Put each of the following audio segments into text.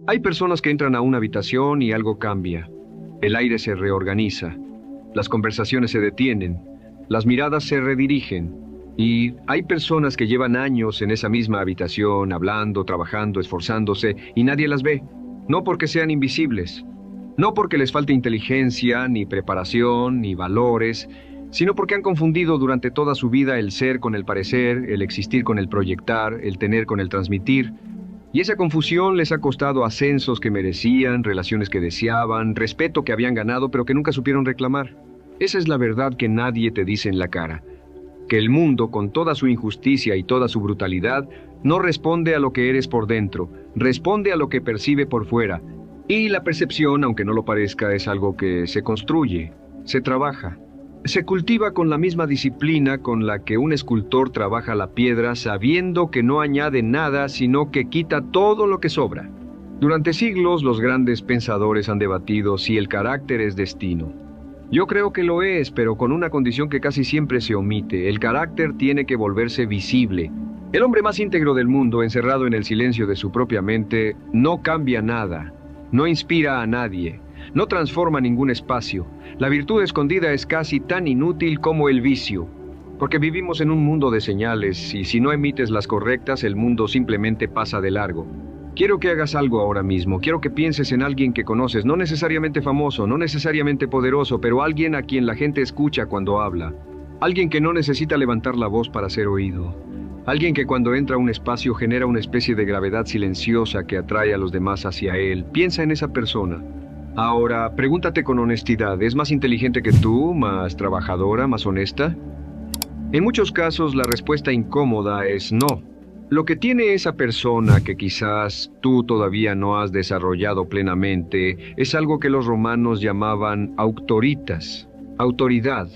Hay personas que entran a una habitación y algo cambia. El aire se reorganiza, las conversaciones se detienen, las miradas se redirigen. Y hay personas que llevan años en esa misma habitación, hablando, trabajando, esforzándose, y nadie las ve. No porque sean invisibles, no porque les falte inteligencia, ni preparación, ni valores, sino porque han confundido durante toda su vida el ser con el parecer, el existir con el proyectar, el tener con el transmitir. Y esa confusión les ha costado ascensos que merecían, relaciones que deseaban, respeto que habían ganado pero que nunca supieron reclamar. Esa es la verdad que nadie te dice en la cara. Que el mundo, con toda su injusticia y toda su brutalidad, no responde a lo que eres por dentro, responde a lo que percibe por fuera. Y la percepción, aunque no lo parezca, es algo que se construye, se trabaja. Se cultiva con la misma disciplina con la que un escultor trabaja la piedra, sabiendo que no añade nada, sino que quita todo lo que sobra. Durante siglos, los grandes pensadores han debatido si el carácter es destino. Yo creo que lo es, pero con una condición que casi siempre se omite. El carácter tiene que volverse visible. El hombre más íntegro del mundo, encerrado en el silencio de su propia mente, no cambia nada, no inspira a nadie, no transforma ningún espacio. La virtud escondida es casi tan inútil como el vicio, porque vivimos en un mundo de señales y si no emites las correctas, el mundo simplemente pasa de largo. Quiero que hagas algo ahora mismo, quiero que pienses en alguien que conoces, no necesariamente famoso, no necesariamente poderoso, pero alguien a quien la gente escucha cuando habla. Alguien que no necesita levantar la voz para ser oído. Alguien que cuando entra a un espacio genera una especie de gravedad silenciosa que atrae a los demás hacia él. Piensa en esa persona. Ahora, pregúntate con honestidad, ¿es más inteligente que tú, más trabajadora, más honesta? En muchos casos la respuesta incómoda es no. Lo que tiene esa persona que quizás tú todavía no has desarrollado plenamente es algo que los romanos llamaban auctoritas, autoridad.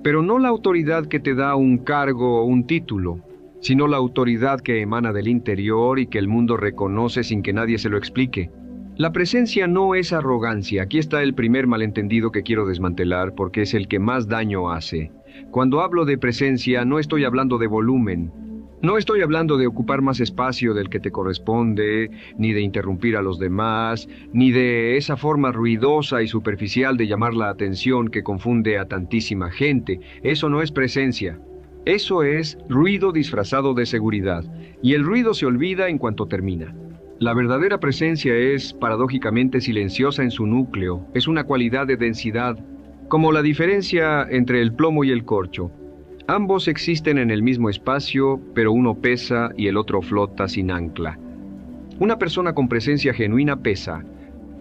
Pero no la autoridad que te da un cargo o un título, sino la autoridad que emana del interior y que el mundo reconoce sin que nadie se lo explique. La presencia no es arrogancia. Aquí está el primer malentendido que quiero desmantelar porque es el que más daño hace. Cuando hablo de presencia no estoy hablando de volumen. No estoy hablando de ocupar más espacio del que te corresponde, ni de interrumpir a los demás, ni de esa forma ruidosa y superficial de llamar la atención que confunde a tantísima gente. Eso no es presencia. Eso es ruido disfrazado de seguridad, y el ruido se olvida en cuanto termina. La verdadera presencia es, paradójicamente, silenciosa en su núcleo, es una cualidad de densidad, como la diferencia entre el plomo y el corcho. Ambos existen en el mismo espacio, pero uno pesa y el otro flota sin ancla. Una persona con presencia genuina pesa.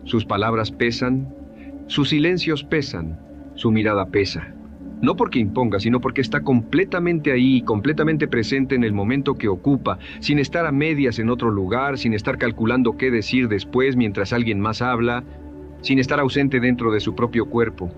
Sus palabras pesan, sus silencios pesan, su mirada pesa. No porque imponga, sino porque está completamente ahí, completamente presente en el momento que ocupa, sin estar a medias en otro lugar, sin estar calculando qué decir después mientras alguien más habla, sin estar ausente dentro de su propio cuerpo.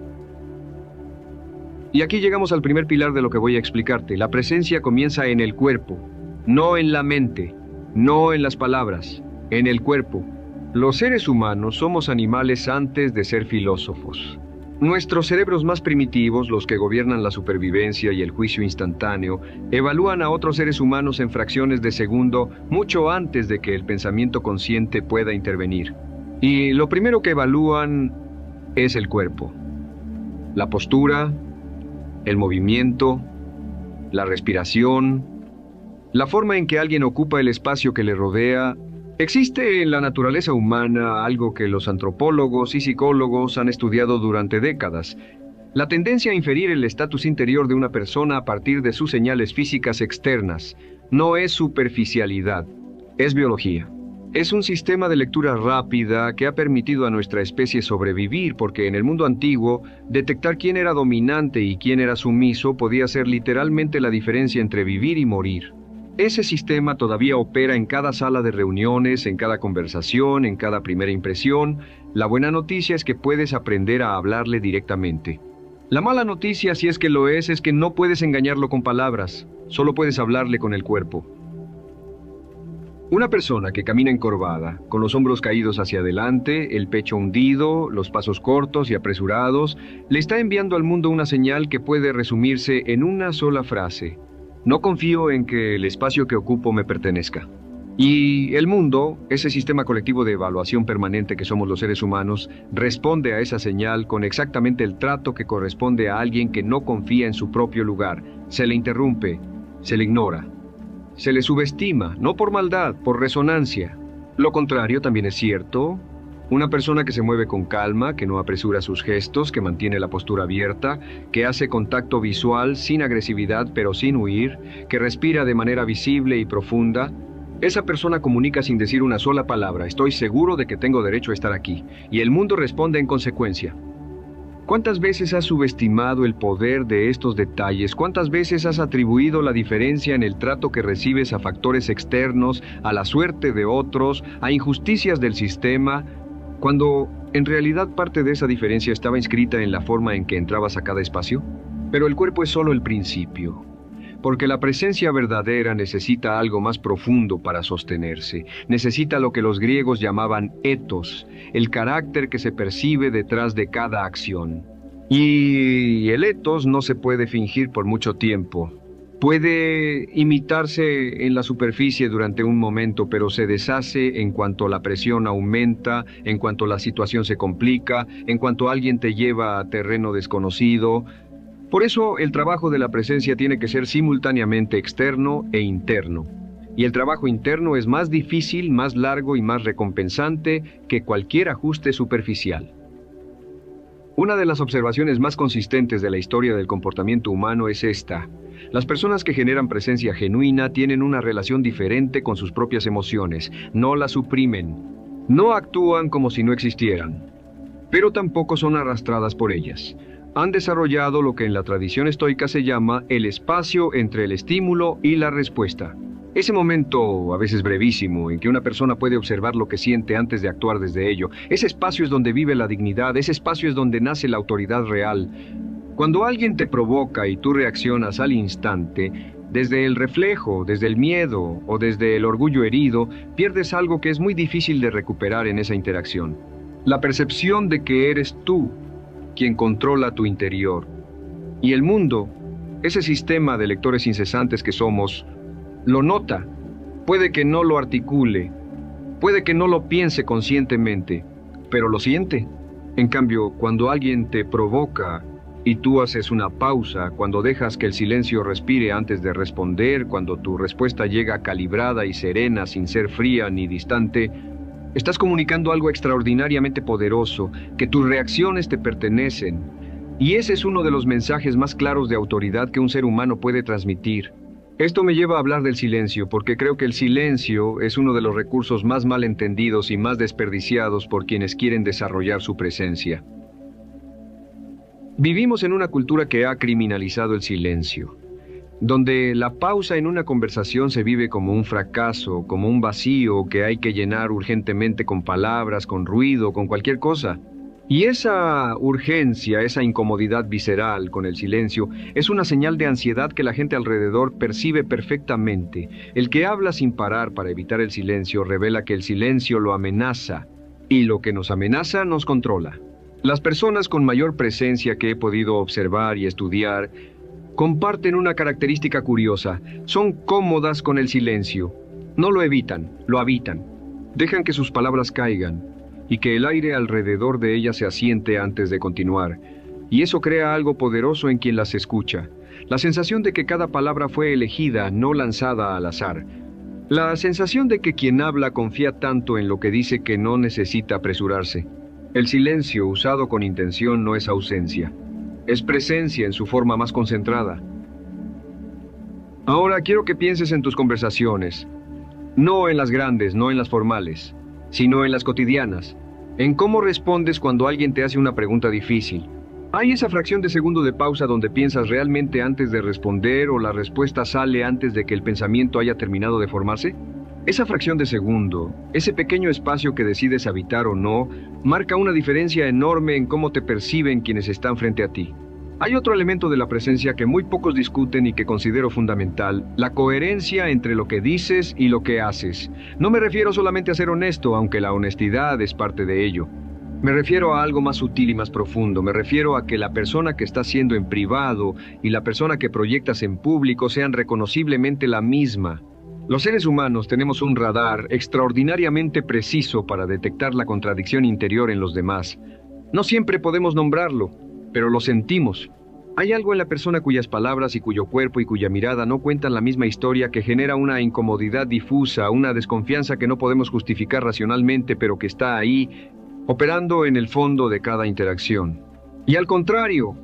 Y aquí llegamos al primer pilar de lo que voy a explicarte. La presencia comienza en el cuerpo, no en la mente, no en las palabras, en el cuerpo. Los seres humanos somos animales antes de ser filósofos. Nuestros cerebros más primitivos, los que gobiernan la supervivencia y el juicio instantáneo, evalúan a otros seres humanos en fracciones de segundo mucho antes de que el pensamiento consciente pueda intervenir. Y lo primero que evalúan es el cuerpo. La postura, el movimiento, la respiración, la forma en que alguien ocupa el espacio que le rodea. Existe en la naturaleza humana algo que los antropólogos y psicólogos han estudiado durante décadas. La tendencia a inferir el estatus interior de una persona a partir de sus señales físicas externas. No es superficialidad, es biología. Es un sistema de lectura rápida que ha permitido a nuestra especie sobrevivir porque en el mundo antiguo, detectar quién era dominante y quién era sumiso podía ser literalmente la diferencia entre vivir y morir. Ese sistema todavía opera en cada sala de reuniones, en cada conversación, en cada primera impresión. La buena noticia es que puedes aprender a hablarle directamente. La mala noticia, si es que lo es que no puedes engañarlo con palabras, solo puedes hablarle con el cuerpo. Una persona que camina encorvada, con los hombros caídos hacia adelante, el pecho hundido, los pasos cortos y apresurados, le está enviando al mundo una señal que puede resumirse en una sola frase. No confío en que el espacio que ocupo me pertenezca. Y el mundo, ese sistema colectivo de evaluación permanente que somos los seres humanos, responde a esa señal con exactamente el trato que corresponde a alguien que no confía en su propio lugar. Se le interrumpe, se le ignora, se le subestima, no por maldad, por resonancia. Lo contrario también es cierto. Una persona que se mueve con calma, que no apresura sus gestos, que mantiene la postura abierta, que hace contacto visual sin agresividad pero sin huir, que respira de manera visible y profunda, esa persona comunica sin decir una sola palabra: estoy seguro de que tengo derecho a estar aquí, y el mundo responde en consecuencia. ¿Cuántas veces has subestimado el poder de estos detalles? ¿Cuántas veces has atribuido la diferencia en el trato que recibes a factores externos, a la suerte de otros, a injusticias del sistema, cuando en realidad parte de esa diferencia estaba inscrita en la forma en que entrabas a cada espacio? Pero el cuerpo es solo el principio, porque la presencia verdadera necesita algo más profundo para sostenerse. Necesita lo que los griegos llamaban ethos, el carácter que se percibe detrás de cada acción. Y el ethos no se puede fingir por mucho tiempo. Puede imitarse en la superficie durante un momento, pero se deshace en cuanto la presión aumenta, en cuanto la situación se complica, en cuanto alguien te lleva a terreno desconocido. Por eso el trabajo de la presencia tiene que ser simultáneamente externo e interno. Y el trabajo interno es más difícil, más largo y más recompensante que cualquier ajuste superficial. Una de las observaciones más consistentes de la historia del comportamiento humano es esta: las personas que generan presencia genuina tienen una relación diferente con sus propias emociones, no las suprimen, no actúan como si no existieran, pero tampoco son arrastradas por ellas. Han desarrollado lo que en la tradición estoica se llama el espacio entre el estímulo y la respuesta. Ese momento, a veces brevísimo, en que una persona puede observar lo que siente antes de actuar desde ello. Ese espacio es donde vive la dignidad, ese espacio es donde nace la autoridad real. Cuando alguien te provoca y tú reaccionas al instante, desde el reflejo, desde el miedo o desde el orgullo herido, pierdes algo que es muy difícil de recuperar en esa interacción: la percepción de que eres tú quien controla tu interior. Y el mundo, ese sistema de lectores incesantes que somos, lo nota. Puede que no lo articule, puede que no lo piense conscientemente, pero lo siente. En cambio, cuando alguien te provoca y tú haces una pausa, cuando dejas que el silencio respire antes de responder, cuando tu respuesta llega calibrada y serena sin ser fría ni distante, estás comunicando algo extraordinariamente poderoso, que tus reacciones te pertenecen. Y ese es uno de los mensajes más claros de autoridad que un ser humano puede transmitir. Esto me lleva a hablar del silencio, porque creo que el silencio es uno de los recursos más mal entendidos y más desperdiciados por quienes quieren desarrollar su presencia. Vivimos en una cultura que ha criminalizado el silencio, donde la pausa en una conversación se vive como un fracaso, como un vacío que hay que llenar urgentemente con palabras, con ruido, con cualquier cosa. Y esa urgencia, esa incomodidad visceral con el silencio, es una señal de ansiedad que la gente alrededor percibe perfectamente. El que habla sin parar para evitar el silencio revela que el silencio lo amenaza, y lo que nos amenaza nos controla. Las personas con mayor presencia que he podido observar y estudiar comparten una característica curiosa: son cómodas con el silencio. No lo evitan, lo habitan. Dejan que sus palabras caigan y que el aire alrededor de ellas se asiente antes de continuar. Y eso crea algo poderoso en quien las escucha. La sensación de que cada palabra fue elegida, no lanzada al azar. La sensación de que quien habla confía tanto en lo que dice que no necesita apresurarse. El silencio usado con intención no es ausencia. Es presencia en su forma más concentrada. Ahora quiero que pienses en tus conversaciones. No en las grandes, no en las formales, sino en las cotidianas. En cómo respondes cuando alguien te hace una pregunta difícil. ¿Hay esa fracción de segundo de pausa donde piensas realmente antes de responder, o la respuesta sale antes de que el pensamiento haya terminado de formarse? Esa fracción de segundo, ese pequeño espacio que decides habitar o no, marca una diferencia enorme en cómo te perciben quienes están frente a ti. Hay otro elemento de la presencia que muy pocos discuten y que considero fundamental: la coherencia entre lo que dices y lo que haces. No me refiero solamente a ser honesto, aunque la honestidad es parte de ello. Me refiero a algo más sutil y más profundo. Me refiero a que la persona que estás siendo en privado y la persona que proyectas en público sean reconociblemente la misma. Los seres humanos tenemos un radar extraordinariamente preciso para detectar la contradicción interior en los demás. No siempre podemos nombrarlo, pero lo sentimos. Hay algo en la persona cuyas palabras y cuyo cuerpo y cuya mirada no cuentan la misma historia que genera una incomodidad difusa, una desconfianza que no podemos justificar racionalmente, pero que está ahí, operando en el fondo de cada interacción. Y al contrario,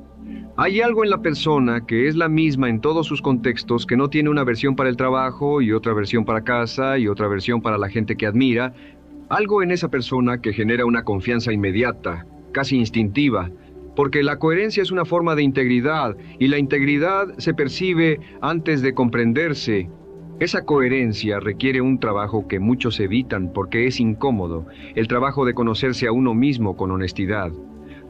hay algo en la persona que es la misma en todos sus contextos, que no tiene una versión para el trabajo y otra versión para casa y otra versión para la gente que admira. Algo en esa persona que genera una confianza inmediata, casi instintiva, porque la coherencia es una forma de integridad y la integridad se percibe antes de comprenderse. Esa coherencia requiere un trabajo que muchos evitan porque es incómodo, el trabajo de conocerse a uno mismo con honestidad.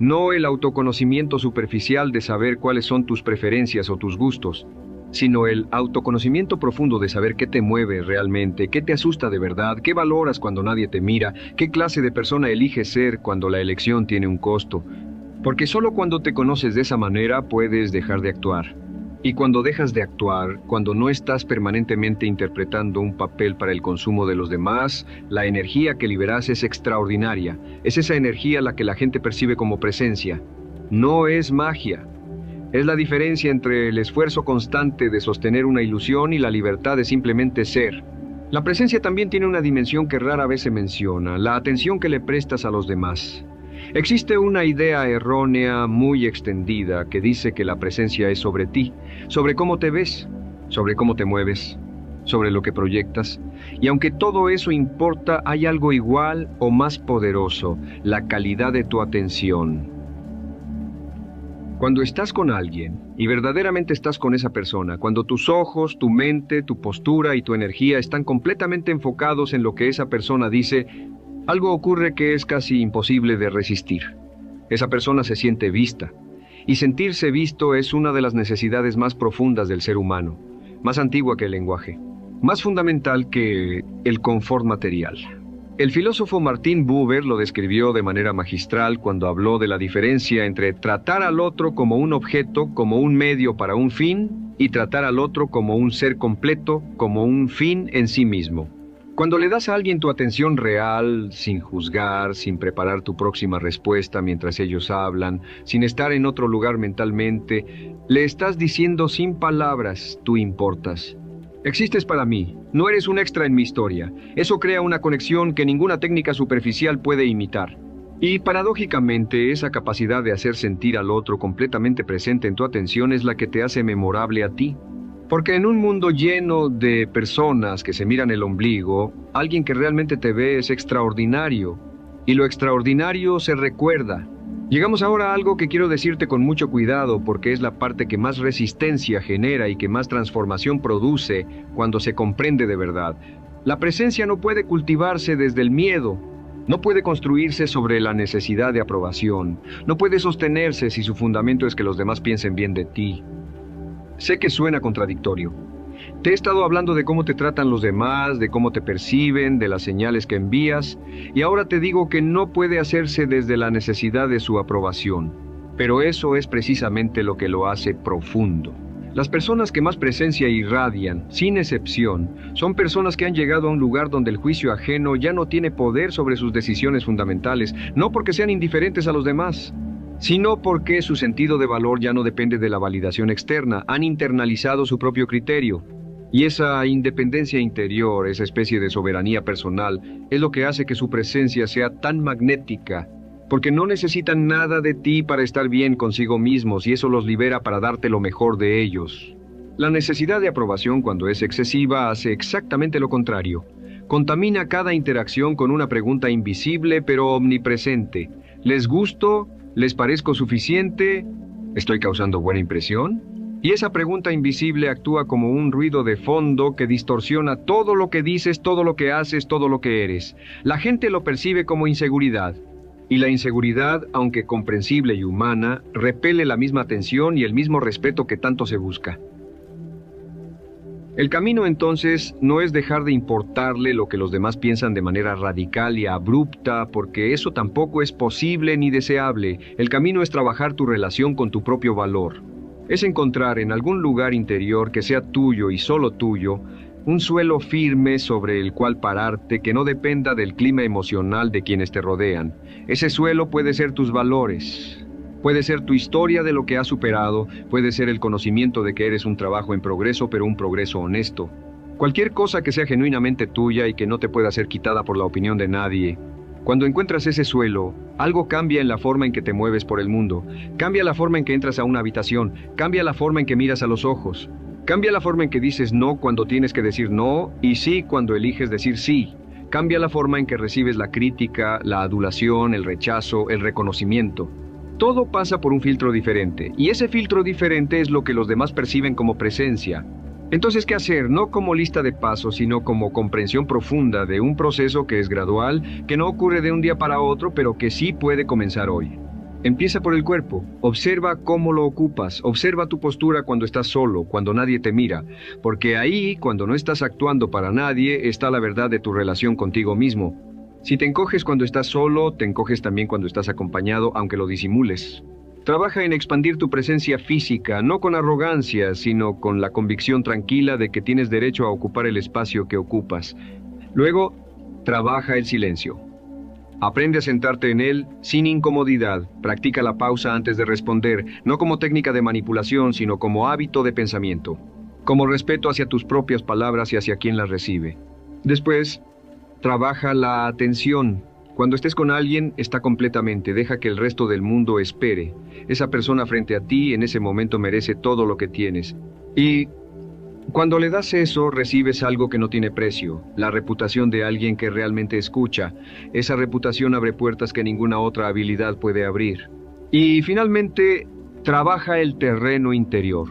No el autoconocimiento superficial de saber cuáles son tus preferencias o tus gustos, sino el autoconocimiento profundo de saber qué te mueve realmente, qué te asusta de verdad, qué valoras cuando nadie te mira, qué clase de persona eliges ser cuando la elección tiene un costo. Porque solo cuando te conoces de esa manera puedes dejar de actuar. Y cuando dejas de actuar, cuando no estás permanentemente interpretando un papel para el consumo de los demás, la energía que liberas es extraordinaria. Es esa energía la que la gente percibe como presencia. No es magia. Es la diferencia entre el esfuerzo constante de sostener una ilusión y la libertad de simplemente ser. La presencia también tiene una dimensión que rara vez se menciona, la atención que le prestas a los demás. Existe una idea errónea muy extendida que dice que la presencia es sobre ti, sobre cómo te ves, sobre cómo te mueves, sobre lo que proyectas. Y aunque todo eso importa, hay algo igual o más poderoso, la calidad de tu atención. Cuando estás con alguien y verdaderamente estás con esa persona, cuando tus ojos, tu mente, tu postura y tu energía están completamente enfocados en lo que esa persona dice, algo ocurre que es casi imposible de resistir. Esa persona se siente vista, y sentirse visto es una de las necesidades más profundas del ser humano, más antigua que el lenguaje, más fundamental que el confort material. El filósofo Martin Buber lo describió de manera magistral cuando habló de la diferencia entre tratar al otro como un objeto, como un medio para un fin, y tratar al otro como un ser completo, como un fin en sí mismo. Cuando le das a alguien tu atención real, sin juzgar, sin preparar tu próxima respuesta mientras ellos hablan, sin estar en otro lugar mentalmente, le estás diciendo sin palabras, tú importas. Existes para mí, no eres un extra en mi historia. Eso crea una conexión que ninguna técnica superficial puede imitar. Y paradójicamente, esa capacidad de hacer sentir al otro completamente presente en tu atención es la que te hace memorable a ti. Porque en un mundo lleno de personas que se miran el ombligo, alguien que realmente te ve es extraordinario. Y lo extraordinario se recuerda. Llegamos ahora a algo que quiero decirte con mucho cuidado porque es la parte que más resistencia genera y que más transformación produce cuando se comprende de verdad. La presencia no puede cultivarse desde el miedo. No puede construirse sobre la necesidad de aprobación. No puede sostenerse si su fundamento es que los demás piensen bien de ti. Sé que suena contradictorio. Te he estado hablando de cómo te tratan los demás, de cómo te perciben, de las señales que envías, y ahora te digo que no puede hacerse desde la necesidad de su aprobación. Pero eso es precisamente lo que lo hace profundo. Las personas que más presencia irradian, sin excepción, son personas que han llegado a un lugar donde el juicio ajeno ya no tiene poder sobre sus decisiones fundamentales, no porque sean indiferentes a los demás, sino porque su sentido de valor ya no depende de la validación externa, han internalizado su propio criterio. Y esa independencia interior, esa especie de soberanía personal, es lo que hace que su presencia sea tan magnética, porque no necesitan nada de ti para estar bien consigo mismos y eso los libera para darte lo mejor de ellos. La necesidad de aprobación cuando es excesiva hace exactamente lo contrario. Contamina cada interacción con una pregunta invisible pero omnipresente. ¿Les gusto? ¿Les parezco suficiente? ¿Estoy causando buena impresión? Y esa pregunta invisible actúa como un ruido de fondo que distorsiona todo lo que dices, todo lo que haces, todo lo que eres. La gente lo percibe como inseguridad. Y la inseguridad, aunque comprensible y humana, repele la misma atención y el mismo respeto que tanto se busca. El camino entonces no es dejar de importarle lo que los demás piensan de manera radical y abrupta, porque eso tampoco es posible ni deseable. El camino es trabajar tu relación con tu propio valor. Es encontrar en algún lugar interior que sea tuyo y solo tuyo un suelo firme sobre el cual pararte que no dependa del clima emocional de quienes te rodean. Ese suelo puede ser tus valores, puede ser tu historia de lo que has superado, puede ser el conocimiento de que eres un trabajo en progreso, pero un progreso honesto. Cualquier cosa que sea genuinamente tuya y que no te pueda ser quitada por la opinión de nadie. Cuando encuentras ese suelo, algo cambia en la forma en que te mueves por el mundo. Cambia la forma en que entras a una habitación, cambia la forma en que miras a los ojos. Cambia la forma en que dices no cuando tienes que decir no y sí cuando eliges decir sí. Cambia la forma en que recibes la crítica, la adulación, el rechazo, el reconocimiento. Todo pasa por un filtro diferente, y ese filtro diferente es lo que los demás perciben como presencia. Entonces, ¿qué hacer? No como lista de pasos, sino como comprensión profunda de un proceso que es gradual, que no ocurre de un día para otro, pero que sí puede comenzar hoy. Empieza por el cuerpo. Observa cómo lo ocupas. Observa tu postura cuando estás solo, cuando nadie te mira. Porque ahí, cuando no estás actuando para nadie, está la verdad de tu relación contigo mismo. Si te encoges cuando estás solo, te encoges también cuando estás acompañado, aunque lo disimules. Trabaja en expandir tu presencia física, no con arrogancia, sino con la convicción tranquila de que tienes derecho a ocupar el espacio que ocupas. Luego, trabaja el silencio. Aprende a sentarte en él sin incomodidad. Practica la pausa antes de responder, no como técnica de manipulación, sino como hábito de pensamiento. Como respeto hacia tus propias palabras y hacia quien las recibe. Después, trabaja la atención. Cuando estés con alguien, está completamente, deja que el resto del mundo espere. Esa persona frente a ti en ese momento merece todo lo que tienes. Y cuando le das eso, recibes algo que no tiene precio, la reputación de alguien que realmente escucha. Esa reputación abre puertas que ninguna otra habilidad puede abrir. Y finalmente, trabaja el terreno interior.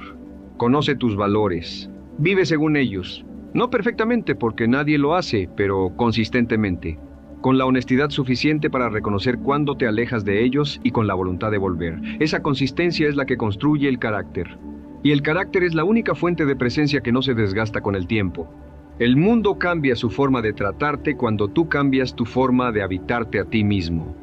Conoce tus valores. Vive según ellos. No perfectamente, porque nadie lo hace, pero consistentemente. Con la honestidad suficiente para reconocer cuándo te alejas de ellos y con la voluntad de volver. Esa consistencia es la que construye el carácter. Y el carácter es la única fuente de presencia que no se desgasta con el tiempo. El mundo cambia su forma de tratarte cuando tú cambias tu forma de habitarte a ti mismo.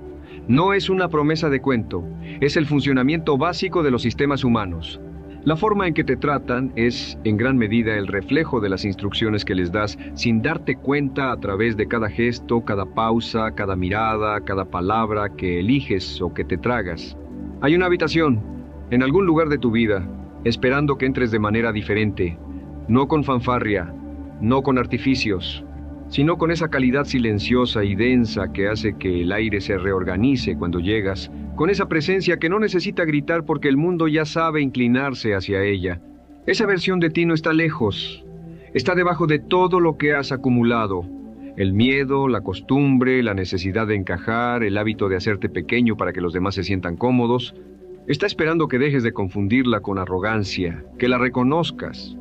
No es una promesa de cuento, es el funcionamiento básico de los sistemas humanos. La forma en que te tratan es, en gran medida, el reflejo de las instrucciones que les das sin darte cuenta a través de cada gesto, cada pausa, cada mirada, cada palabra que eliges o que te tragas. Hay una habitación, en algún lugar de tu vida, esperando que entres de manera diferente, no con fanfarria, no con artificios, sino con esa calidad silenciosa y densa que hace que el aire se reorganice cuando llegas, con esa presencia que no necesita gritar porque el mundo ya sabe inclinarse hacia ella. Esa versión de ti no está lejos, está debajo de todo lo que has acumulado. El miedo, la costumbre, la necesidad de encajar, el hábito de hacerte pequeño para que los demás se sientan cómodos. Está esperando que dejes de confundirla con arrogancia, que la reconozcas,